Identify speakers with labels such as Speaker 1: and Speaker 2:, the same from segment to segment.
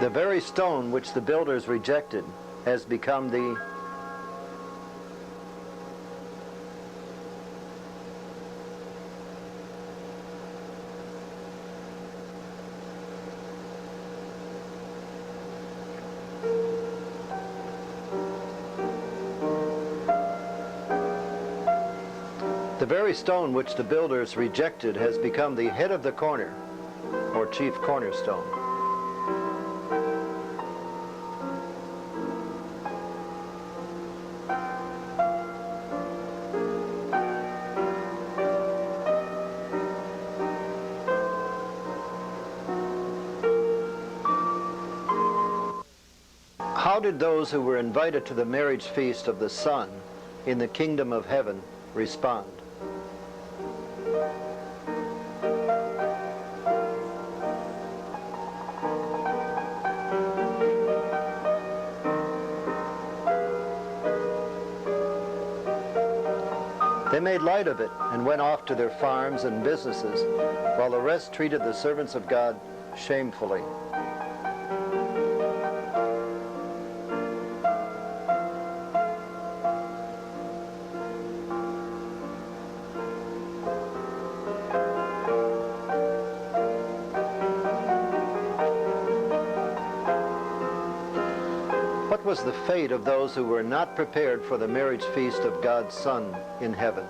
Speaker 1: The very stone which the builders rejected has become the stone which the builders rejected has become the head of the corner, or chief cornerstone. How did those who were invited to the marriage feast of the Son in the kingdom of heaven respond? They made light of it and went off to their farms and businesses, while the rest treated the servants of God shamefully. What was the fate of those who were not prepared for the marriage feast of God's Son in heaven?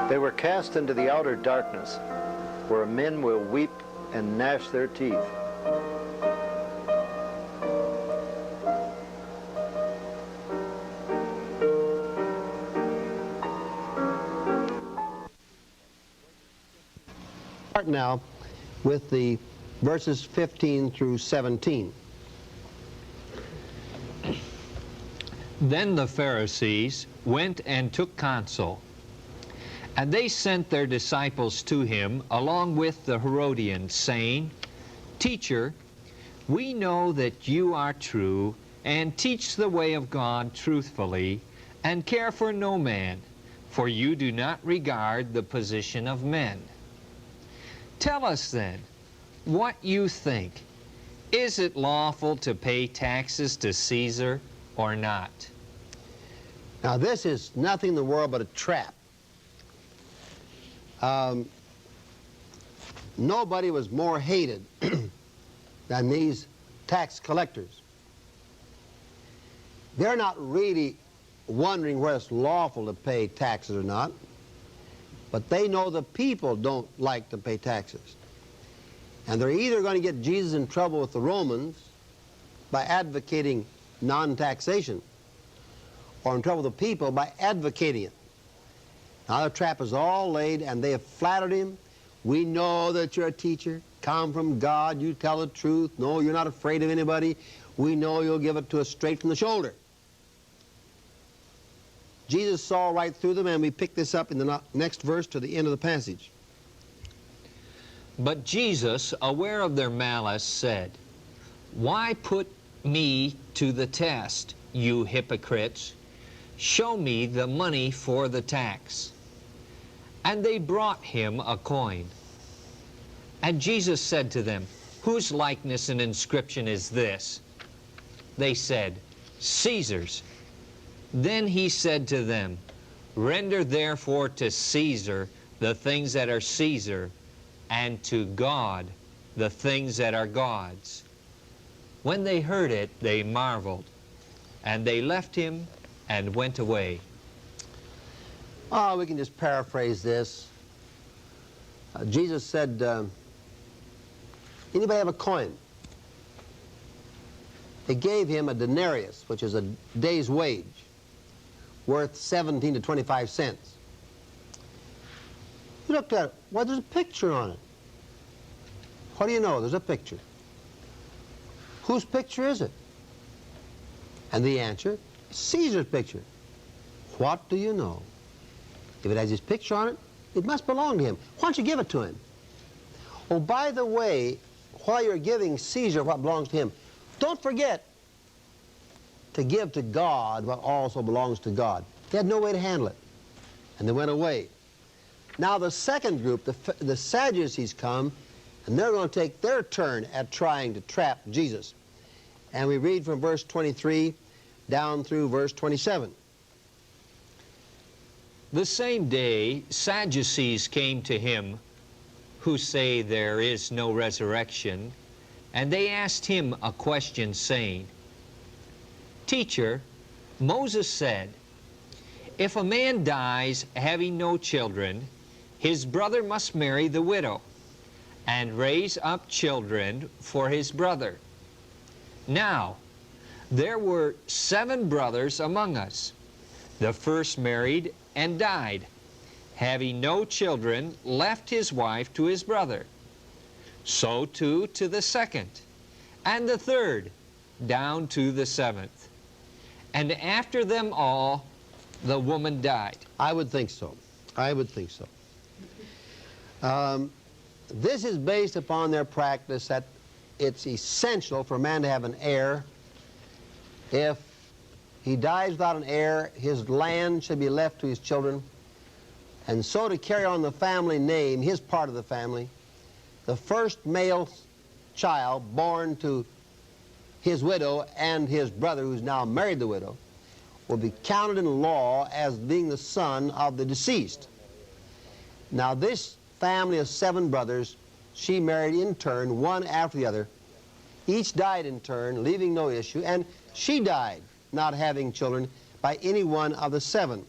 Speaker 1: They were cast into the outer darkness, where men will weep and gnash their teeth.
Speaker 2: Start now with the verses 15 through 17.
Speaker 3: Then the Pharisees went and took counsel, and they sent their disciples to him along with the Herodians, saying, Teacher, we know that you are true, and teach the way of God truthfully, and care for no man, for you do not regard the position of men. Tell us then what you think. Is it lawful to pay taxes to Caesar or not?
Speaker 2: Now this is nothing in the world but a trap. Nobody was more hated than these tax collectors. They're not really wondering whether it's lawful to pay taxes or not, but they know the people don't like to pay taxes. And they're either going to get Jesus in trouble with the Romans by advocating non-taxation, or in trouble with the people by advocating it. Now the trap is all laid, and they have flattered him. We know that you're a teacher, come from God, you tell the truth. No, you're not afraid of anybody. We know you'll give it to us straight from the shoulder. Jesus saw right through them, and we pick this up in the next verse to the end of the passage.
Speaker 3: But Jesus, aware of their malice, said, Why put me to the test, you hypocrites? Show me the money for the tax. And they brought him a coin. And Jesus said to them, Whose likeness and inscription is this? They said, Caesar's. Then he said to them, Render therefore to Caesar the things that are Caesar, and to God the things that are God's. When they heard it, they marveled, and they left him and went away.
Speaker 2: Oh, we can just paraphrase this. Jesus said, anybody have a coin? They gave him a denarius, which is a day's wage, worth 17 to 25 cents. He looked at it. Well, there's a picture on it. What do you know? There's a picture. Whose picture is it? And the answer, Caesar's picture. What do you know? If it has his picture on it, It must belong to him. Why don't you give it to him? Oh, by the way, while you're giving Caesar what belongs to him, don't forget to give to God what also belongs to God. They had no way to handle it, and they went away. Now the second group, the Sadducees, come, and they're going to take their turn at trying to trap Jesus. And we read from verse 23 down through verse 27.
Speaker 3: The same day Sadducees came to him, who say there is no resurrection, and they asked him a question, saying, Teacher, Moses said, if a man dies having no children, his brother must marry the widow, and raise up children for his brother. Now, there were 7 brothers among us. The first married and died, having no children, left his wife to his brother. So too to the second, and the third, down to the 7th. And after them all, the woman died.
Speaker 2: I would think so. I would think so. This is based upon their practice that it's essential for a man to have an heir. If he dies without an heir, his land should be left to his children. And so to carry on the family name, his part of the family, the first male child born to his widow and his brother, who's now married the widow, will be counted in law as being the son of the deceased. Now this family of 7 brothers, she married in turn, one after the other. Each died in turn, leaving no issue, and she died, not having children, by any one of the 7.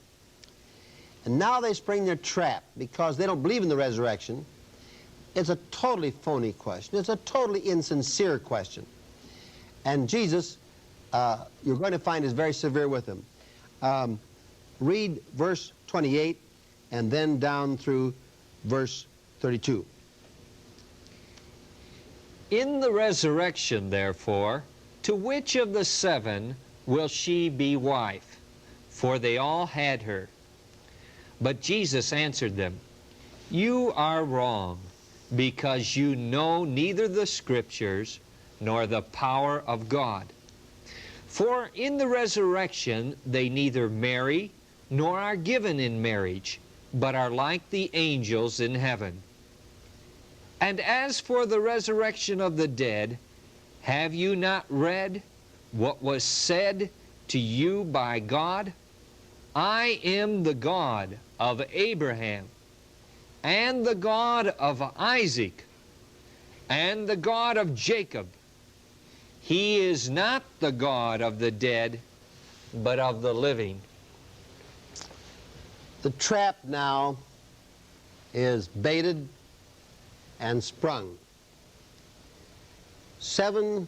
Speaker 2: And now they spring their trap because they don't believe in the resurrection. It's a totally phony question. It's a totally insincere question. And Jesus, you're going to find, is very severe with them. Read verse 28 and then down through verse 32.
Speaker 3: In the resurrection, therefore, to which of the 7 will she be wife? For they all had her. But Jesus answered them, You are wrong, because you know neither the Scriptures nor the power of God. For in the resurrection they neither marry nor are given in marriage, but are like the angels in heaven. And as for the resurrection of the dead, have you not read what was said to you by God? I am the God of Abraham, and the God of Isaac, and the God of Jacob. He is not the God of the dead, but of the living.
Speaker 2: The trap now is baited and sprung. 7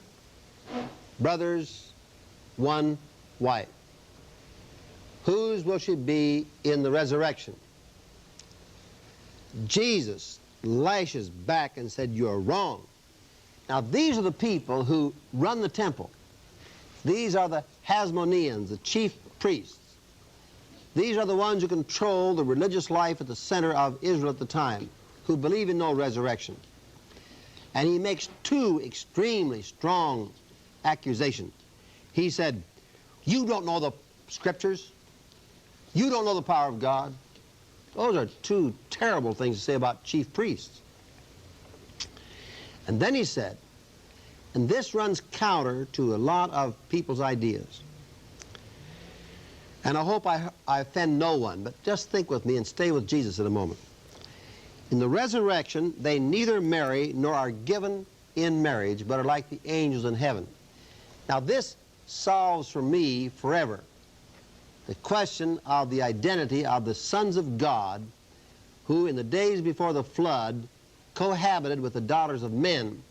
Speaker 2: brothers, 1 wife. Whose will she be in the resurrection? Jesus lashes back and said, You're wrong. Now these are the people who run the temple. These are the Hasmoneans, the chief priests. These are the ones who control the religious life at the center of Israel at the time, who believe in no resurrection. And he makes 2 extremely strong accusations. He said, You don't know the Scriptures. You don't know the power of God. Those are 2 terrible things to say about chief priests. And then he said, and this runs counter to a lot of people's ideas. And I hope I offend no one, but just think with me and stay with Jesus at a moment. In the resurrection, they neither marry nor are given in marriage, but are like the angels in heaven. Now this solves for me forever the question of the identity of the sons of God who in the days before the flood cohabited with the daughters of men